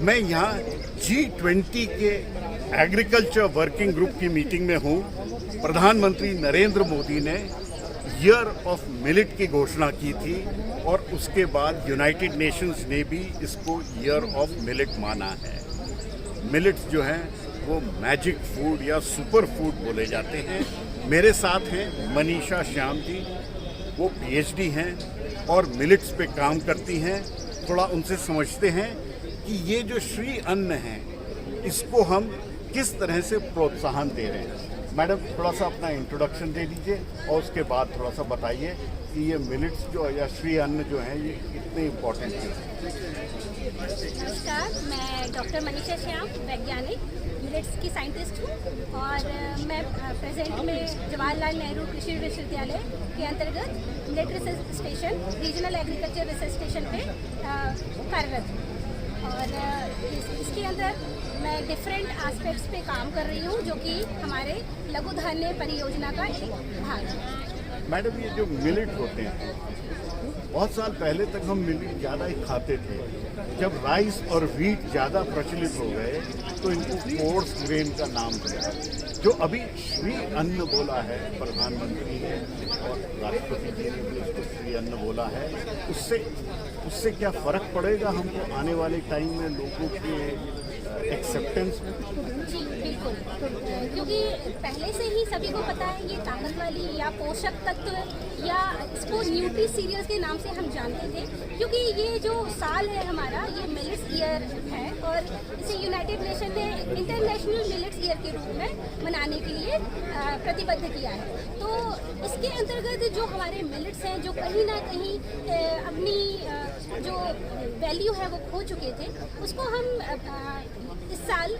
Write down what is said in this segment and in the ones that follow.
मैं यहाँ G20 के एग्रीकल्चर वर्किंग ग्रुप की मीटिंग में हूँ। प्रधानमंत्री नरेंद्र मोदी ने ईयर ऑफ मिलेट की घोषणा की थी और उसके बाद यूनाइटेड नेशंस ने भी इसको ईयर ऑफ मिलेट माना है। मिलेट्स जो हैं वो मैजिक फूड या सुपर फूड बोले जाते हैं। मेरे साथ हैं मनीषा श्याम जी, वो PhD हैं और मिलेट्स पे काम करती हैं। थोड़ा उनसे समझते हैं कि ये जो श्री अन्न है इसको हम किस तरह से प्रोत्साहन दे रहे हैं। मैडम, थोड़ा सा अपना इंट्रोडक्शन दे दीजिए और उसके बाद थोड़ा सा बताइए कि ये मिलेट्स जो या श्री अन्न जो है ये कितने इम्पोर्टेंट है। नमस्कार, मैं डॉक्टर मनीषा श्याम, वैज्ञानिक मिलेट्स की साइंटिस्ट हूँ और मैं प्रेजेंट में जवाहरलाल नेहरू कृषि विश्वविद्यालय के अंतर्गत millet research station, regional agriculture research station पे कार्यरत हूँ। और इसके अंदर मैं डिफरेंट एस्पेक्ट्स पे काम कर रही हूँ जो कि हमारे लघु धान्य परियोजना का एक भाग है। मैडम, ये जो मिलेट होते हैं बहुत साल पहले तक हम मिलेट ज़्यादा ही खाते थे। जब राइस और व्हीट ज़्यादा प्रचलित हो गए तो इनको कोर्स ग्रेन का नाम दिया। जो अभी श्री अन्न बोला है प्रधानमंत्री ने और राष्ट्रपति जी ने भी उसको श्री अन्न बोला है, उससे क्या फ़र्क पड़ेगा हमको आने वाले टाइम में लोगों के एक्सेप्टेंस में? जी बिल्कुल, क्योंकि पहले से ही सभी को पता है ये ताकत वाली या पोषक तत्व या इसको न्यूट्री सीरियल्स के नाम से हम जानते थे, क्योंकि ये जो साल है हमारा ये मिलेट्स ईयर है और इसे यूनाइटेड नेशन ने इंटरनेशनल मिलेट्स ईयर के रूप में मनाने के लिए प्रतिबद्ध किया है। तो इसके अंतर्गत जो हमारे मिलेट्स हैं जो कहीं ना कहीं अपनी जो वैल्यू है वो खो चुके थे, उसको हम इस साल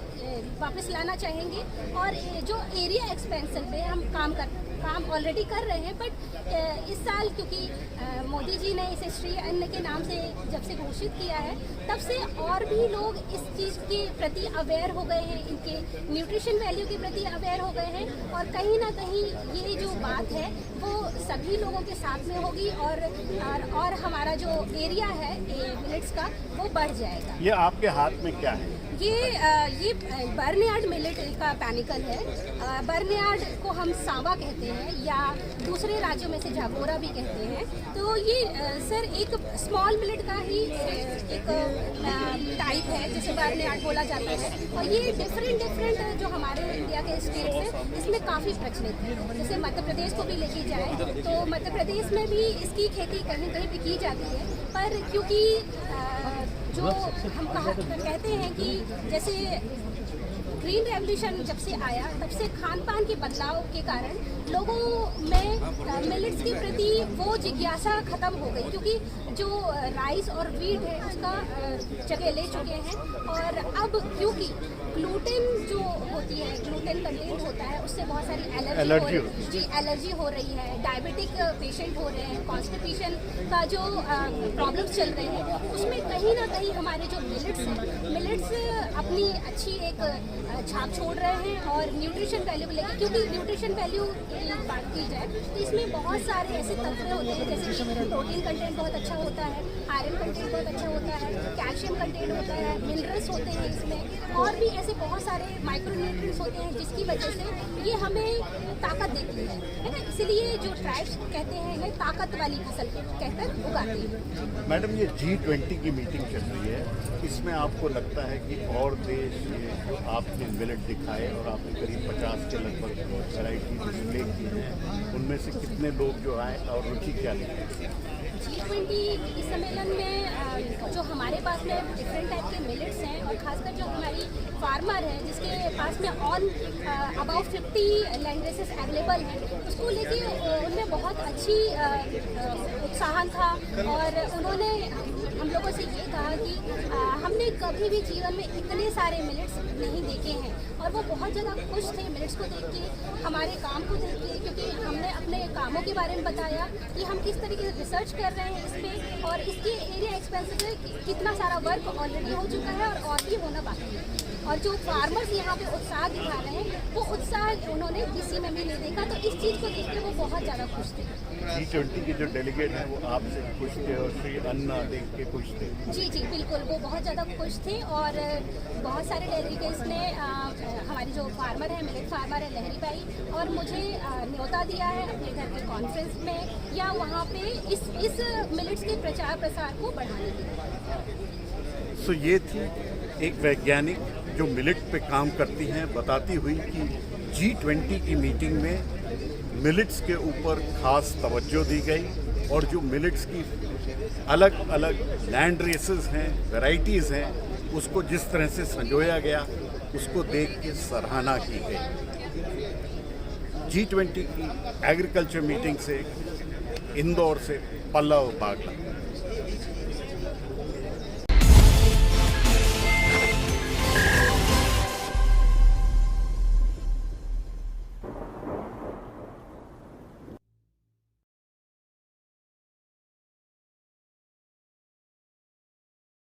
वापस लाना चाहेंगे। और जो एरिया एक्सपेंशन पे हम काम ऑलरेडी कर रहे हैं, बट इस साल क्योंकि मोदी जी ने इसे श्री अन्न के नाम से जब से घोषित किया है तब से और भी लोग इस चीज़ के प्रति अवेयर हो गए हैं, इनके न्यूट्रिशन वैल्यू के प्रति अवेयर हो गए हैं और कहीं ना कहीं ये जो बात है वो सभी लोगों के साथ में होगी और हमारा जो एरिया है मिलेट्स का वो बढ़ जाएगा। ये आपके हाथ में क्या है? ये बर्नयार्ड मिलेट का पैनिकल है। बर्नयार्ड को हम सावा कहते हैं या दूसरे राज्यों में से जागोरा भी कहते हैं। तो ये सर एक स्मॉल मिलेट का ही एक टाइप है जिसे बर्नयार्ड बोला जाता है और ये डिफरेंट जो हमारे इंडिया के स्टेट्स हैं इसमें काफ़ी प्रचलित है। जैसे मध्य प्रदेश को भी लेके जाए तो मध्य प्रदेश में भी इसकी खेती कहीं कहीं भी की जाती है, पर क्योंकि जो हम कहते हैं कि जैसे ग्रीन रेवोल्यूशन जब से आया तब से खान पान के बदलाव के कारण लोगों में मिलेट्स के प्रति वो जिज्ञासा खत्म हो गई, क्योंकि जो राइस और व्हीट है उसका जगह ले चुके हैं। और अब क्योंकि ग्लूटेन जो होती है, ग्लूटेन कंटेंट होता है, उससे बहुत सारी एलर्जी हो रही है, डायबिटिक पेशेंट हो रहे हैं, कॉन्स्टिपेशन का जो प्रॉब्लम्स चल रहे हैं, उसमें कहीं ना कहीं हमारे जो मिलेट्स अपनी अच्छी एक छाप छोड़ रहे हैं। और न्यूट्रिशन वैल्यू लेके, क्योंकि न्यूट्रिशन वैल्यू की बात की जाए तो इसमें बहुत सारे ऐसे तत्व होते हैं जैसे कि प्रोटीन कंटेंट बहुत अच्छा होता है, आयरन कंटेंट बहुत अच्छा होता है, कैल्शियम कंटेंट होता है, मिनरल्स होते हैं इसमें, और भी ऐसे बहुत सारे माइक्रोन्यूट्रिएंट्स होते हैं जिसकी वजह से ये हमें ताकत देती है ना। इसलिए जो ट्राइब्स कहते हैं ये ताकत वाली फसल कहकर उगाते हैं। मैडम, ये G20 की मीटिंग चल रही है, इसमें आपको लगता है कि और देश जो आपने मिलेट दिखाए और आपने करीब 50 के लगभग वैरायटी डिस्प्ले की है, उनमें से कितने लोग जो आए और रुचि क्या लेते हैं? G20 इस सम्मेलन में जो हमारे पास में डिफरेंट टाइप के मिलेट्स हैं और खासकर जो हमारी फार्मर है जिसके पास में अबाउट 50 लैंग्वेजेस अवेलेबल हैं, उसको लेके उनमें बहुत अच्छी उत्साहन था। और उन्होंने हम लोगों से ये कहा कि हमने कभी भी जीवन में इतने सारे मिलेट्स नहीं देखे हैं, और वो बहुत ज़्यादा खुश थे मिलेट्स को देख के, हमारे काम को देख के, क्योंकि हमने अपने कामों के बारे में बताया कि हम किस तरीके से रिसर्च कर रहे हैं इस पर, और इसके एरिया एक्सपेंसिव है, कितना सारा वर्क ऑलरेडी हो चुका है और भी होना बाकी है। और जो फार्मर्स यहाँ पे उत्साह दिखा रहे हैं वो उत्साह उन्होंने किसी में भी नहीं देखा। तो इस चीज़ को देख के वो बहुत ज़्यादा खुश थे। G20 के जो डेलीगेट हैं वो आपसे खुश थे और श्री अन्ना देख के खुश थे। जी जी बिल्कुल, वो बहुत ज़्यादा खुश थे और बहुत सारे डेलीगेट्स ने हमारी जो फार्मर है, मिलेट फार्मर है लहरी भाई, और मुझे न्योता दिया है अपने घर के कॉन्फ्रेंस में या वहाँ पे इस मिलेट्स के प्रचार प्रसार को बढ़ाने के लिए। सो ये थी एक वैज्ञानिक जो मिलेट पे काम करती हैं, बताती हुई कि G20 की मीटिंग में मिलेट्स के ऊपर खास तवज्जो दी गई और जो मिलेट्स की अलग अलग लैंड रेसेस हैं, वैरायटीज़ हैं, उसको जिस तरह से संजोया गया उसको देख के सराहना की गई। G20 की एग्रीकल्चर मीटिंग से इंदौर से पल्लव बागला।